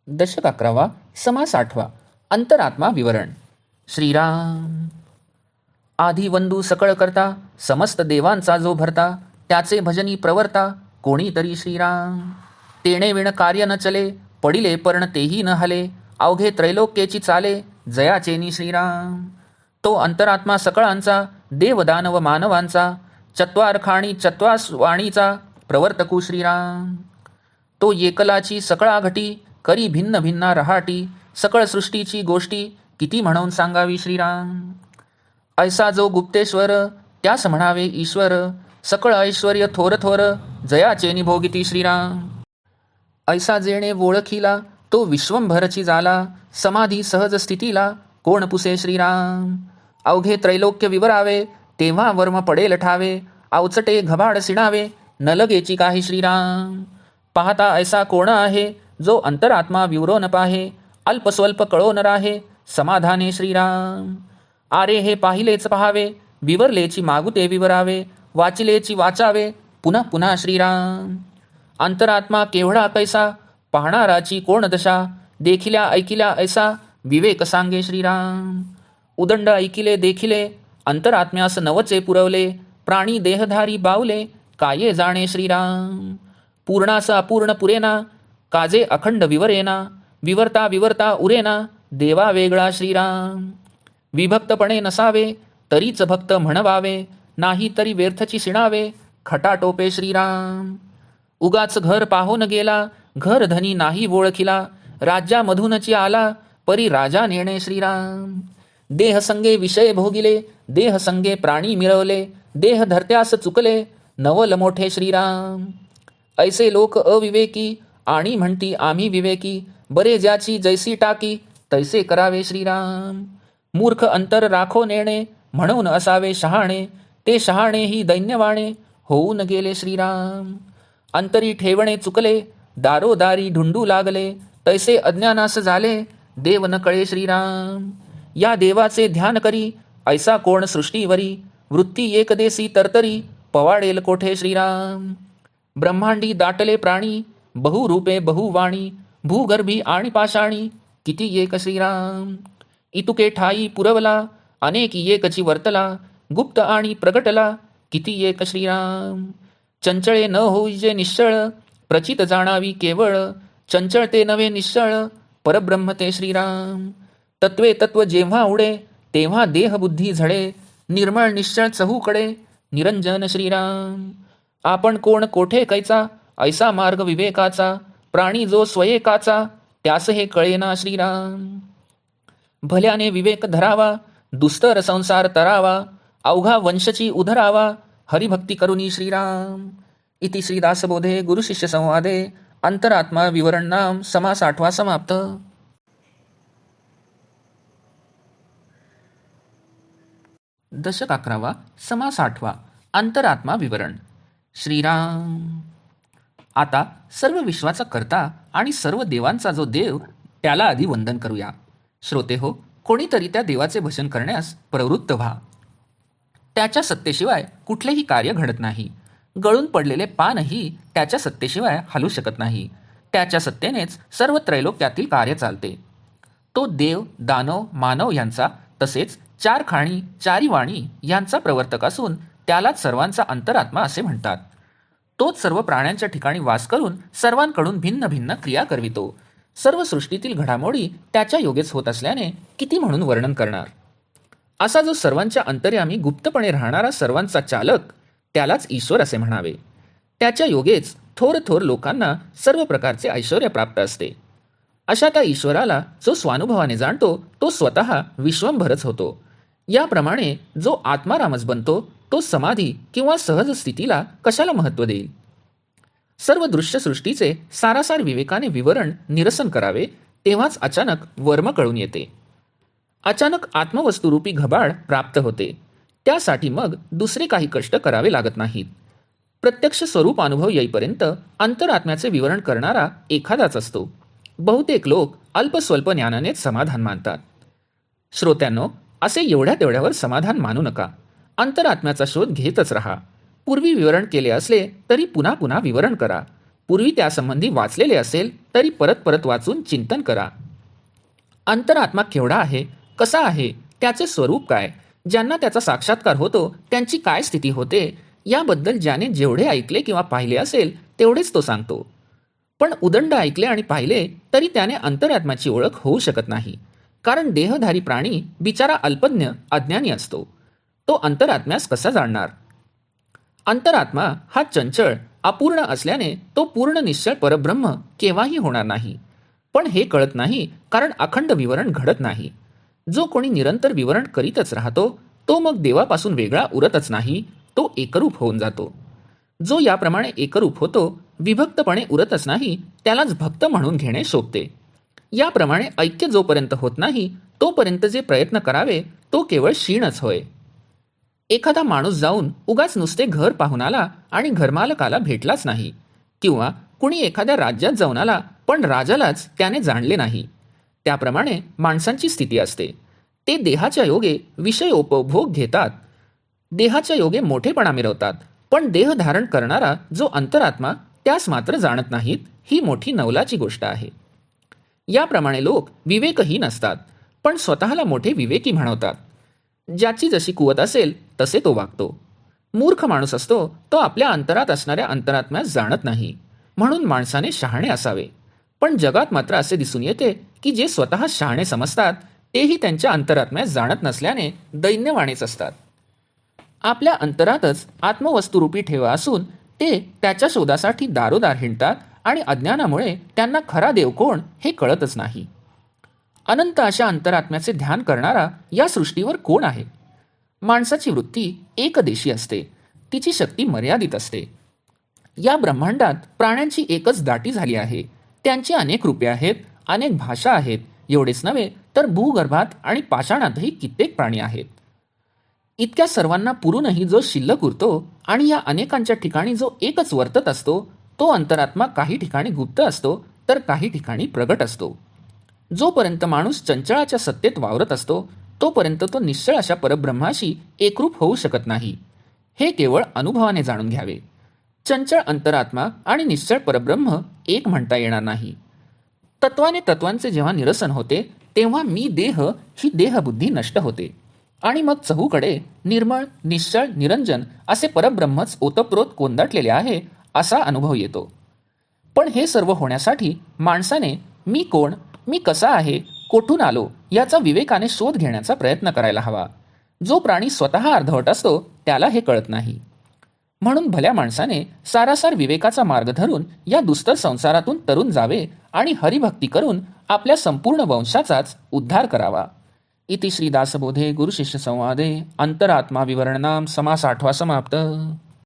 दशक 11 समास 8 अंतरात्मा विवरण. श्रीराम. आधी वंदू सकळ करता, समस्त देवांचा जो भरता, त्याचे भजनी प्रवर्ता कोणीतरी श्रीराम. तेणे विण कार्य न चले, पडिले पर्ण तेही न हले, अवघे त्रैलोक्येची चाले, जयाचेनी श्रीराम. तो अंतरात्मा सकळांचा, देवदानव मानवांचा, चत्वारखाणी चत्वास वाणीचा, प्रवर्तकू श्रीराम. तो एकलाची सकळा घटी, करी भिन्न भिन्ना रहाटी, सकळ सृष्टीची गोष्टी किती म्हणून सांगावी श्रीराम. ऐसा जो गुप्तेश्वर, त्यास म्हणावे ईश्वर, सकळ ऐश्वर्य थोर थोर, जयाचे निभोगिती श्रीराम. ऐसा जेणे ओळखीला, तो विश्वंभरची झाला, समाधी सहज स्थितीला, कोण पुसे श्रीराम. अवघे त्रैलोक्य विवरावे, तेव्हा वर्म पडेल ठावे, अवचटे घबाड सिणावे, न लगेची काही श्रीराम. पाहता ऐसा कोण आहे, जो अंतरात्मा विवरो न पाहे, अल्पस्वल्प कळो न राहे, समाधाने श्रीराम. आरे हे पाहिलेच पहावे, विवरलेची मागुते विवरावे, वाचिलेची वाचावे, पुन्हा पुन्हा श्रीराम. अंतरात्मा केवढा कैसा, पाहणाराची कोण दशा, देखिल्या ऐकिल्या ऐसा, विवेक सांगे श्रीराम. उदंड ऐकिले देखिले, अंतरात्म्यास नवचे पुरवले, प्राणी देहधारी बावले, काये जाणे श्रीराम. पूर्णास अपूर्ण पुरेना, काजे अखंड विवरेना, विवरता विवरता उरेना, देवा वेगळा श्रीराम. विभक्तपणे नसावे, तरीच भक्त म्हणवावे, नाही तरी व्यर्थची शिणावे, खटाटोपे श्रीराम. उगाच घर पाहून गेला, घर धनी नाही ओळखिला, राज्यामधूनची आला, परी राजा नेणे श्रीराम. देह संगे विषय भोगिले, देह संगे प्राणी मिळवले, देह धरत्यास चुकले, नवल मोठे श्रीराम. ऐसे लोक अविवेकी, आणि म्हणती आम्ही विवेकी, बरे ज्याची जैसी टाकी, तैसे करावे श्रीराम. मूर्ख अंतर राखो नेणे, म्हणून असावे शहाणे, ते शहाणे ही दैन्यवाणे, होऊन गेले श्रीराम. अंतरी ठेवणे चुकले, दारोदारी ढुंडू लागले, तैसे अज्ञानास झाले, देव न कळे श्रीराम. या देवाचे ध्यान करी, ऐसा कोण सृष्टीवरी, वृत्ती एकदेसी तरतरी, पवाडेल कोठे श्रीराम. ब्रह्मांडी दाटले प्राणी, बहुरूपे बहुवाणी, भूगर्भी आणि पाषाणी, किती एक श्रीराम. इतुके ठाई पुरवला, अनेक एकची वर्तला, गुप्त आणि प्रगटला, किती एक श्रीराम. चंचळे न होईजे निश्चळ, प्रचित जाणावी केवळ, चंचळ ते नवे निश्चळ, परब्रह्म ते श्रीराम. तत्वे तत्व जेव्हा उडे, तेव्हा देह बुद्धी झडे, निर्मळ निश्चळ चहूकडे, निरंजन श्रीराम. आपण कोण कोठे कैचा, ऐसा मार्ग विवेकाचा, प्राणी जो स्वयेकाचा, त्यास हे कळेना श्रीराम. भल्याने विवेक धरावा, दुस्तर संसार तरावा, अवघा वंशची उधरावा, हरिभक्ती करुनी श्रीराम. इति श्रीदासबोधे गुरुशिष्य संवादे अंतरात्मा विवरण नाम समास 8 समाप्त. दशक 11 समास 8 अंतरात्मा विवरण. श्रीराम. आता सर्व विश्वाचा कर्ता आणि सर्व देवांचा जो देव, त्याला आधी वंदन करूया. श्रोते हो, कोणीतरी त्या देवाचे भजन करण्यास प्रवृत्त व्हा. त्याच्या सत्तेशिवाय कुठलेही कार्य घडत नाही. गळून पडलेले पानही त्याच्या सत्तेशिवाय हलू शकत नाही. त्याच्या सत्तेनेच सर्व त्रैलोक्यातील कार्य चालते. तो देव दानव मानव यांचा, तसेच चार खाणी चारी वाणी यांचा प्रवर्तक असून त्यालाच सर्वांचा अंतरात्मा असे म्हणतात. तोच सर्व प्राण्यांच्या ठिकाणी वास करून सर्वांकडून भिन्न भिन्न क्रिया करवितो. सर्व सृष्टीतील घडामोडी त्याच्या योगेच होत असल्याने किती म्हणून वर्णन करणार. असा जो सर्वांच्या अंतर्यामी गुप्तपणे राहणारा सर्वांचा चालक, त्यालाच ईश्वर असे म्हणावे. त्याच्या योगेच थोर थोर लोकांना सर्व प्रकारचे ऐश्वर्य प्राप्त असते. अशा त्या ईश्वराला जो स्वानुभवाने जाणतो, तो स्वतः विश्वंभरच होतो. याप्रमाणे जो आत्मारामच बनतो, तो समाधी किंवा सहज स्थितीला कशाला महत्त्व देईल. सर्व दृश्य सृष्टीचे सारासार विवेकाने विवरण निरसन करावे, तेव्हाच अचानक वर्म कळून येते. अचानक आत्मवस्तुरूपी घबाड प्राप्त होते. त्यासाठी मग दुसरे काही कष्ट करावे लागत नाहीत. प्रत्यक्ष स्वरूप अनुभव येईपर्यंत अंतरात्म्याचे विवरण करणारा एखादाच असतो. बहुतेक लोक अल्पस्वल्प ज्ञानानेच समाधान मानतात. श्रोत्यांनो, असे एवढ्या तेवढ्यावर समाधान मानू नका. अंतरात्म्याचा शोध घेतच राहा. पूर्वी विवरण केले असले तरी पुन्हा पुन्हा विवरण करा. पूर्वी त्यासंबंधी वाचलेले असेल तरी परत परत वाचून चिंतन करा. अंतरात्मा केवढा आहे, कसा आहे, त्याचे स्वरूप काय, ज्यांना त्याचा साक्षात्कार होतो त्यांची काय स्थिती होते, याबद्दल ज्याने जेवढे ऐकले किंवा पाहिले असेल तेवढेच तो सांगतो. पण उदंड ऐकले आणि पाहिले तरी त्याने अंतरात्म्याची ओळख होऊ शकत नाही, कारण देहधारी प्राणी बिचारा अल्पज्ञ अज्ञानी असतो. तो अंतरात्म्यास कसा जाणणार? अंतरात्मा हा चंचळ अपूर्ण असल्याने तो पूर्ण निश्चळ परब्रह्म केव्हाही होणार नाही. पण हे कळत नाही, कारण अखंड विवरण घडत नाही. जो कोणी निरंतर विवरण करीतच राहतो तो मग देवापासून वेगळा उरतच नाही, तो एकरूप होऊन जातो. जो याप्रमाणे एकरूप होतो, विभक्तपणे उरतच नाही, त्यालाच भक्त म्हणून घेणे शोभते. याप्रमाणे ऐक्य जोपर्यंत होत नाही तोपर्यंत जे प्रयत्न करावे तो केवळ क्षीणच होय. एखादा माणूस जाऊन उगाच नुसते घर पाहून आला आणि घरमालकाला भेटलाच नाही, किंवा कुणी एखाद्या राज्यात जाऊन आला पण राजालाच त्याने जाणले नाही, त्याप्रमाणे माणसांची स्थिती असते. ते देहाच्या योगे विषयोपभोग घेतात, देहाच्या योगे मोठेपणा मिरवतात, पण देह धारण करणारा जो अंतरात्मा त्यास मात्र जाणत नाहीत, ही मोठी नवलाची गोष्ट आहे. याप्रमाणे लोक विवेकहीन असतात, पण स्वतःला मोठे विवेकी म्हणवतात. ज्याची जशी कुवत असेल तसे तो वागतो. मूर्ख माणूस असतो तो आपल्या अंतरात असणाऱ्या अंतरात्म्यास जाणत नाही, म्हणून माणसाने शहाणे असावे. पण जगात मात्र असे दिसून येते की जे स्वतः शहाणे समजतात तेही त्यांच्या अंतरात्म्यास जाणत नसल्याने दैन्यवाणीच असतात. आपल्या अंतरातच आत्मवस्तुरूपी ठेवा असून ते त्याच्या शोधासाठी दारोदार हिंडतात आणि अज्ञानामुळे त्यांना खरा देव कोण हे कळतच नाही. अनंत अशा अंतरात्म्याचे ध्यान करणारा या सृष्टीवर कोण आहे? माणसाची वृत्ती एकदेशी असते, तिची शक्ती मर्यादित असते. या ब्रह्मांडात प्राण्यांची एकच दाटी झाली आहे. त्यांची अनेक रूपे आहेत, अनेक भाषा आहेत. एवढेच नव्हे तर भूगर्भात आणि पाषाणातही कित्येक प्राणी आहेत. इतक्या सर्वांना पुरूनही जो शिल्लक उरतो आणि या अनेकांच्या ठिकाणी जो एकच वर्तत असतो, तो अंतरात्मा काही ठिकाणी गुप्त असतो तर काही ठिकाणी प्रगट असतो. जोपर्यंत माणूस चंचळाच्या सत्तेत वावरत असतो तोपर्यंत तो निश्चळ अशा परब्रह्माशी एकरूप होऊ शकत नाही. हे केवळ अनुभवाने जाणून घ्यावे. चंचळ अंतरात्मा आणि निश्चळ परब्रह्म एक म्हणता येणार नाही. तत्वाने तत्वांचे जेव्हा निरसन होते तेव्हा मी देह ही देहबुद्धी नष्ट होते आणि मग चहूकडे निर्मळ निश्चळ निरंजन असे परब्रह्मच ओतप्रोत कोंदाटलेले आहे असा अनुभव येतो. पण हे सर्व होण्यासाठी माणसाने मी कोण, मी कसा आहे, कोठून आलो याचा विवेकाने शोध घेण्याचा प्रयत्न करायला हवा. जो प्राणी स्वतः अर्धवट असतो त्याला हे कळत नाही. म्हणून भल्या माणसाने सारासार विवेकाचा मार्ग धरून या दुस्तर संसारातून तरुण जावे आणि हरिभक्ती करून आपल्या संपूर्ण वंशाचाच उद्धार करावा. इति श्री दासबोधे गुरुशिष्य संवादे अंतरात्मा विवरणनाम समास 8 समाप्त.